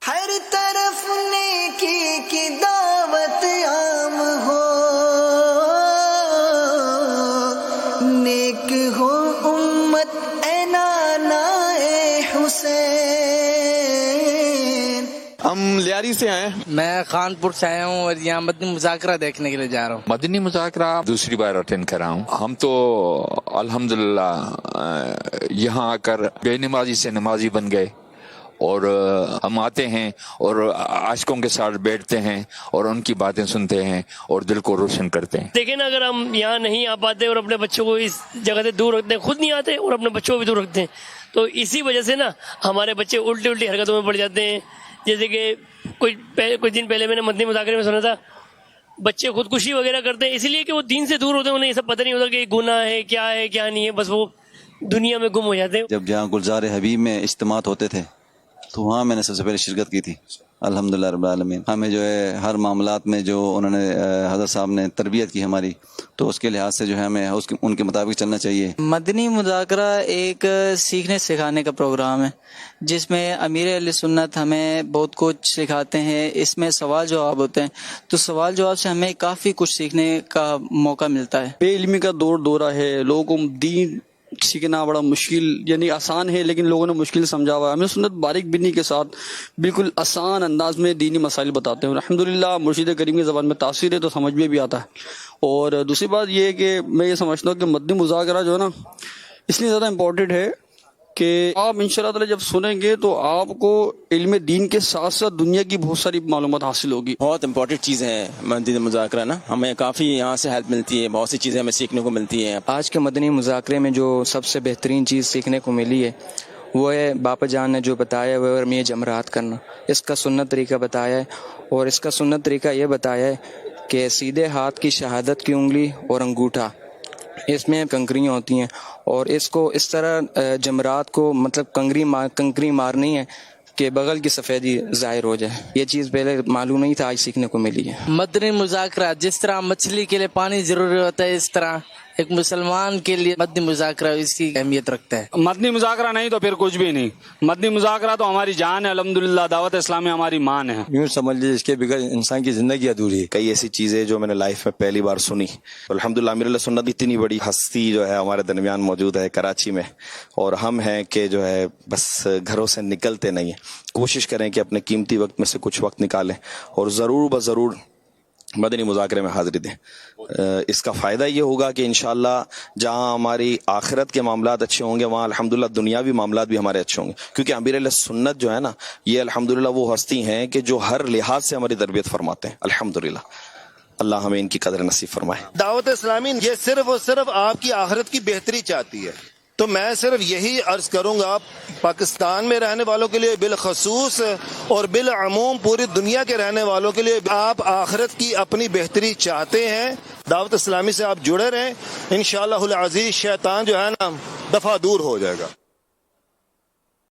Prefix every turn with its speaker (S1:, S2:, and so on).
S1: ہر طرف نیکی کی دعوت عام ہو، نیک ہو امت اے نانا اے حسین۔
S2: ہم لیاری سے آئے،
S3: میں خانپور سے آیا ہوں اور یہاں مدنی مذاکرہ دیکھنے کے لیے جا رہا ہوں۔
S4: مدنی مذاکرہ دوسری بار اٹینڈ کر رہا ہوں۔ ہم تو الحمدللہ یہاں آ کر بے نمازی سے نمازی بن گئے، اور ہم آتے ہیں اور عاشقوں کے ساتھ بیٹھتے ہیں اور ان کی باتیں سنتے ہیں اور دل کو روشن کرتے ہیں۔
S5: دیکھیں نا، اگر ہم یہاں نہیں آ پاتے اور اپنے بچوں کو اس جگہ سے دور رکھتے ہیں، خود نہیں آتے اور اپنے بچوں کو بھی دور رکھتے ہیں، تو اسی وجہ سے نا ہمارے بچے الٹی حرکتوں میں پڑ جاتے ہیں۔ جیسے کہ کچھ دن پہلے میں نے مدنی مذاکرے میں سنا تھا، بچے خودکشی وغیرہ کرتے ہیں اس لیے کہ وہ دین سے دور ہوتے ہیں، انہیں یہ سب پتہ نہیں ہوتا کہ گناہ ہے کیا نہیں ہے، بس وہ دنیا میں گم ہو جاتے ہیں۔
S6: جب جہاں گلزار حبیب میں اجتماعات ہوتے تھے تو وہاں میں نے سب سے پہلے شرکت کی تھی۔ الحمدللہ رب العالمین، ہمیں جو ہے ہر معاملات میں جو انہوں نے حضرت صاحب نے تربیت کی ہماری، تو اس کے لحاظ سے جو ہے ہمیں ان کے مطابق چلنا چاہیے۔
S3: مدنی مذاکرہ ایک سیکھنے سکھانے کا پروگرام ہے جس میں امیر اہل سنت ہمیں بہت کچھ سکھاتے ہیں۔ اس میں سوال جواب ہوتے ہیں، تو سوال جواب سے ہمیں کافی کچھ سیکھنے کا موقع ملتا ہے۔
S2: بے علمی کا دورہ ہے، لوگوں کو دین سیکھنا بڑا مشکل، یعنی آسان ہے لیکن لوگوں نے مشکل سمجھا ہوا ہے۔ ہمیں سنت باریک بینی کے ساتھ بالکل آسان انداز میں دینی مسائل بتاتے ہیں۔ الحمدللہ مرشد کریم کی زبان میں تاثیر ہے تو سمجھ میں بھی آتا ہے۔ اور دوسری بات یہ ہے کہ میں یہ سمجھتا ہوں کہ مدنی مذاکرہ جو ہے نا اس لیے زیادہ امپورٹنٹ ہے کہ آپ انشاءاللہ تعالی جب سنیں گے تو آپ کو علم دین کے ساتھ ساتھ دنیا کی بہت ساری معلومات حاصل ہوگی۔
S7: بہت امپورٹنٹ چیز ہے مدنی مذاکرہ نا، ہمیں کافی یہاں سے ہیلپ ملتی ہے، بہت سی چیزیں ہمیں سیکھنے کو ملتی ہیں۔
S3: آج کے مدنی مذاکرے میں جو سب سے بہترین چیز سیکھنے کو ملی ہے وہ ہے باپا جان نے جو بتایا وہ رمی جمرات کرنا، اس کا سنت طریقہ بتایا ہے، اور اس کا سنت طریقہ یہ بتایا ہے کہ سیدھے ہاتھ کی شہادت کی انگلی اور انگوٹھا اس میں کنکریاں ہوتی ہیں، اور اس کو اس طرح جمرات کو مطلب کنکری مارنی ہے کہ بغل کی سفیدی ظاہر ہو جائے۔ یہ چیز پہلے معلوم نہیں تھا، آج سیکھنے کو ملی ہے۔ مدنی مذاکرہ جس طرح مچھلی کے لیے پانی ضروری ہوتا ہے، اس طرح ایک مسلمان کے لیے مدنی مذاکرہ اس کی اہمیت رکھتا ہے۔
S8: مدنی مذاکرہ نہیں تو پھر کچھ بھی نہیں۔ مدنی مذاکرہ تو ہماری جان ہے، الحمدللہ دعوت اسلامی ہماری مان ہے۔
S6: یوں سمجھ لیجیے اس کے بغیر انسان کی زندگی ادھوری ہے۔
S9: کئی ایسی چیزیں جو میں نے لائف میں پہلی بار سنی، الحمدللہ امیر اہل سنت اتنی بڑی ہستی جو ہے ہمارے درمیان موجود ہے کراچی میں، اور ہم ہیں کہ جو ہے بس گھروں سے نکلتے نہیں ہیں۔ کوشش کریں کہ اپنے قیمتی وقت میں سے کچھ وقت نکالیں اور ضرور بضرور مدنی مذاکرے میں حاضری دیں۔ اس کا فائدہ یہ ہوگا کہ انشاءاللہ جہاں ہماری آخرت کے معاملات اچھے ہوں گے وہاں الحمدللہ دنیاوی معاملات بھی ہمارے اچھے ہوں گے، کیونکہ امیر اہل سنت جو ہے نا یہ الحمدللہ وہ ہستی ہیں کہ جو ہر لحاظ سے ہماری تربیت فرماتے ہیں۔ الحمدللہ اللہ ہمیں ان کی قدر نصیب فرمائے۔
S10: دعوت اسلامی یہ صرف اور صرف آپ کی آخرت کی بہتری چاہتی ہے، تو میں صرف یہی عرض کروں گا پاکستان میں رہنے والوں کے لیے بالخصوص اور بالعموم پوری دنیا کے رہنے والوں کے لیے، آپ آخرت کی اپنی بہتری چاہتے ہیں، دعوت اسلامی سے آپ جڑے رہیں، انشاءاللہ العزیز شیطان جو ہے نا دفعہ دور ہو جائے گا۔